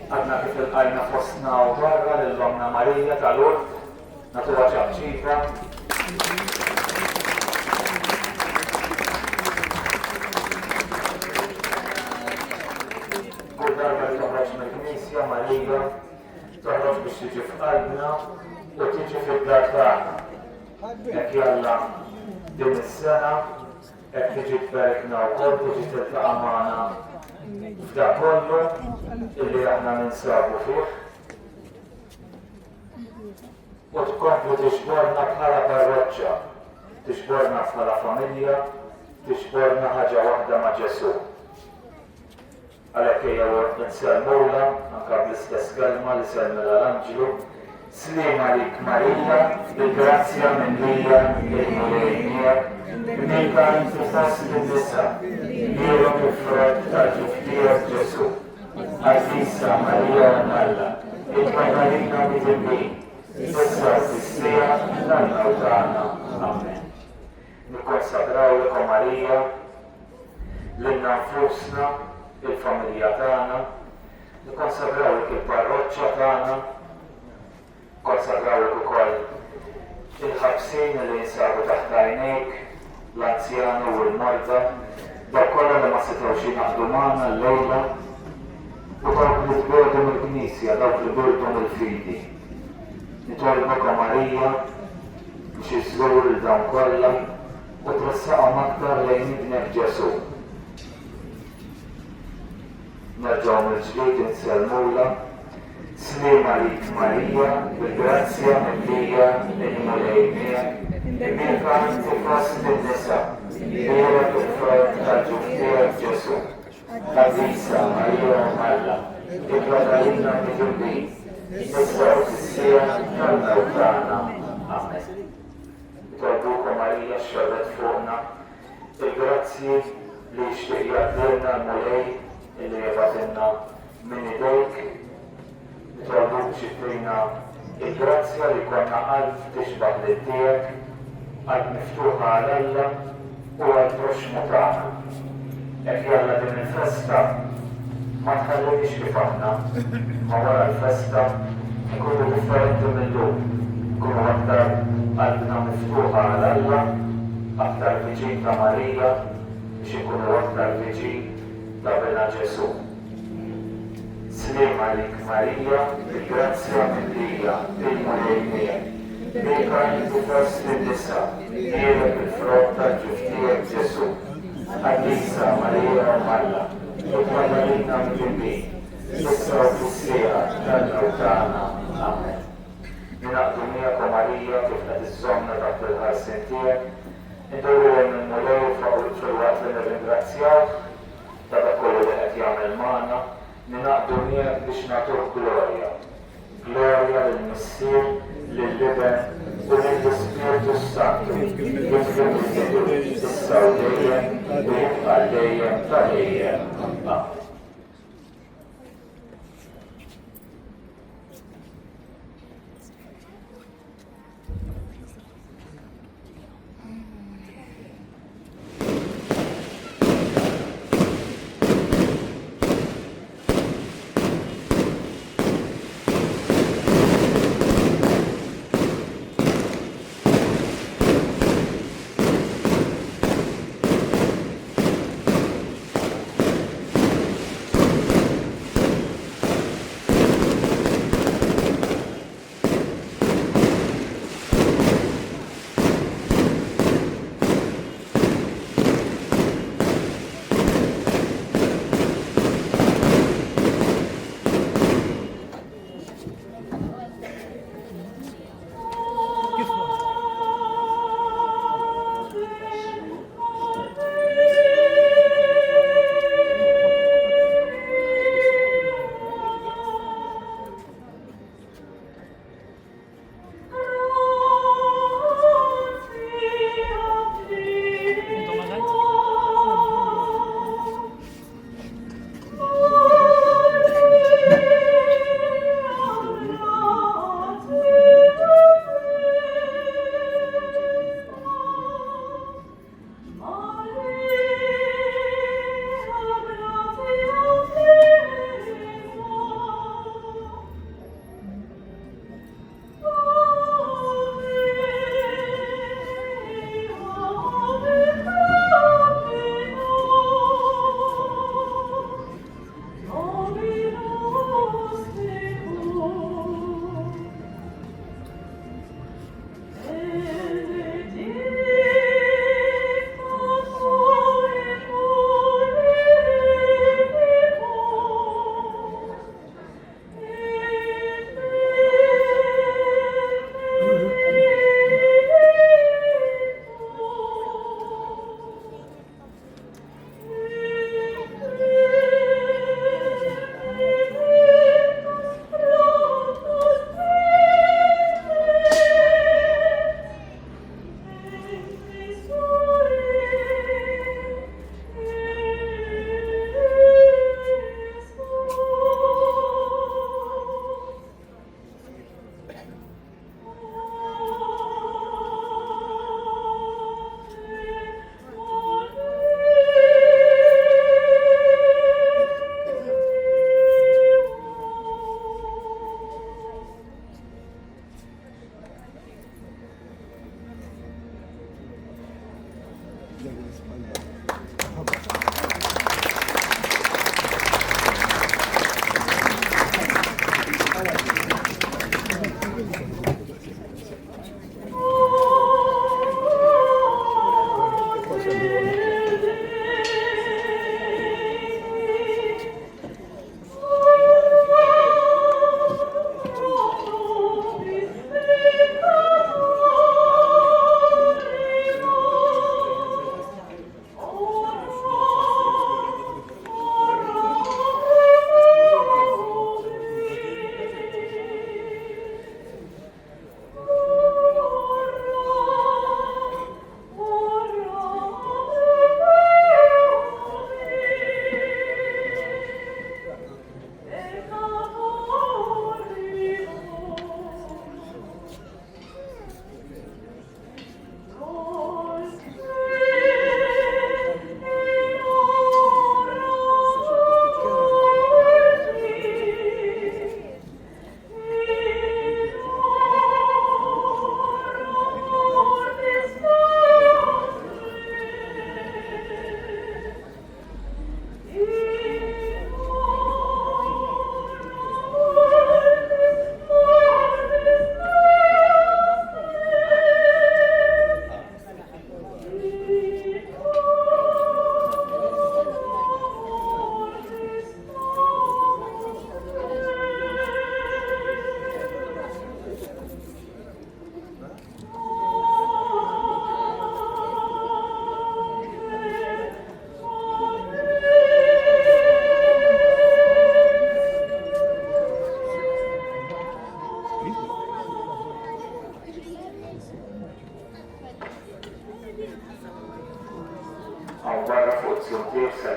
Għadna kif il-qajna fostna u barra l-lomna Marija tal-Urt, natuwa ċabċifa. Kull darba li toħroġ mill-Knisja Marija, toħroġ biex tiġi f'qalbna u tiġi fid-dar tagħna. Hekk jalla din is-sena, hekk tiġi tbarikna wkoll tiġi tiltaqa' magħna f'da kollu illi aħna ninsabu fih u tkomplu tixborna bħala parroċċa, tixborna bħala familja, tixborna ħaġa waħda ma' Ġesu. Għalhekk ejjew nselmula anke bl-istess kelma li selmilha l-Anġlu, Slima lik Marija, bil-grazzja mimlija il-mulejniek, Nika inti fost in-nisa, lieru kif-frott tal-ġuftijek Ġesu. Għazisa Marija Malla, il-Madalina Midilbin, issa t-istija l-anna u tagħna. Amen. Nikkonsagrawlek Marija, lilna nfusna, il-familja tagħna, nikkonsagrawlek il-parroċċa tagħna, konsagrawlek ukoll il-ħabsin li jinsabu taħt għajnejk, l-anzjani u l-marda, dak kollha li ma setgħux jingħaqdu magħna llejla u dawk li tbegħdu mill-Knisja, dawk li burdu mill-fidi. Nitolbok Marija biex iżżur il dawn kollha u tressaqhom aktar lejn ibnek Ġesu. Nerġgħu mill-ġdid insellmula, Slima lik Marija, bil-grazzja mimlija il-mulejniek, Nika inti fost in-nisa, lieru kif-frott tal-ġuftijek Ġesu. Għazisa Marija Malla, il-Madalina Midilbin, issa u t-istija l-anna u tagħna. Amen. Nitolbukom Marija xorret fuqna, il-grazzi li jixtieq jagħtilna l-mulej illi jibgħatilna minn idejk. Nitolbuk xitrina il-grazzja li konna qalb tixbaħ lil tiegħek, qalb miftuħa għal Alla u għal proxmu tagħna. Hekk jalla din il-festa ma tħallilix kif aħna, ma wara l-festa nkunu differenti millum, nkunu aktar qalbna miftuħa għal Alla, aktar viċin ta' Marija biex ikunu aktar viċin ta' Bena Ġesu. Slima lik Marija, bil-grazzja mimlija il-mulejniek, Nika inti fost in-nisa, lieru kif-frott tal-ġuftijek Ġesu. Għazisa Marija Malla, il-Madalina Midilbin, issa u t-istija l-anna u tagħna. Amen. Ninaqdu miegħek Marija kif qed iżżommna taħt il-ħarsien tiegħek, induru il-mulej fil-waqt li nirringrazzjawk ta' dak kollu li qed jagħmel magħna, ninaqdu miegħek biex nagħtuh glorja. Glorja lill-Missier, lill-Liben u lill-Ispiritu Santu, kif kien bidu issa u dejjem u jibqa' dejjem ta' dejjem. Amen.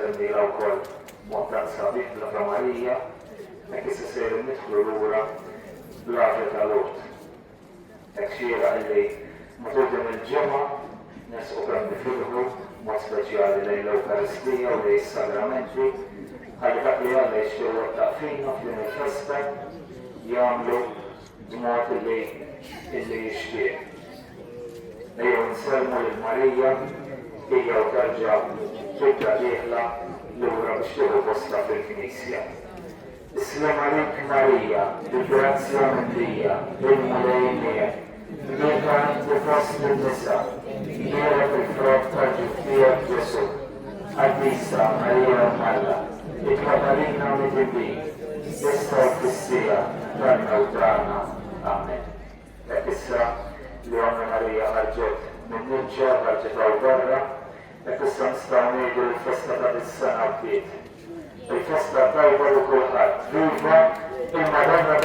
nsemmila wkoll montan sabiħ bla Marija, mek issa sejru nidħlu lura l-għafri tal-Urt. Hekk xieraq illi matul din il-ġimgħa nesqu kemm nifirħu mod speċjali lejn l-Ewkaristija u lejn is-sagramenti ħalli dak li Alla jixtieq wettaq fina f'din il-festa jagħmlu b'mod illi jixtieq. Ejjew nsellmu lil Marija hija u terġa' tibda dieħla lura biex tieħu postha fil-Knisja. Islam għalik Marija, bi-grazzja mimlija, bil-mulejnija, bika inti fost in-nisa, kbira fil-frott tal-ġuftijak Ġesu, Qaddisa Marija Malla, it-Katarina mid-Dibin, issa u fissija, tanna u trana. Amen. Dak issa li Anna Marija ħarġet minn Niġġa, ħarġet għaw barra, dak issa nistgħu ngħidu l-festa ta' dis-sena bdiet. Il-festa tajba li kulħadd. Viva il-Madonna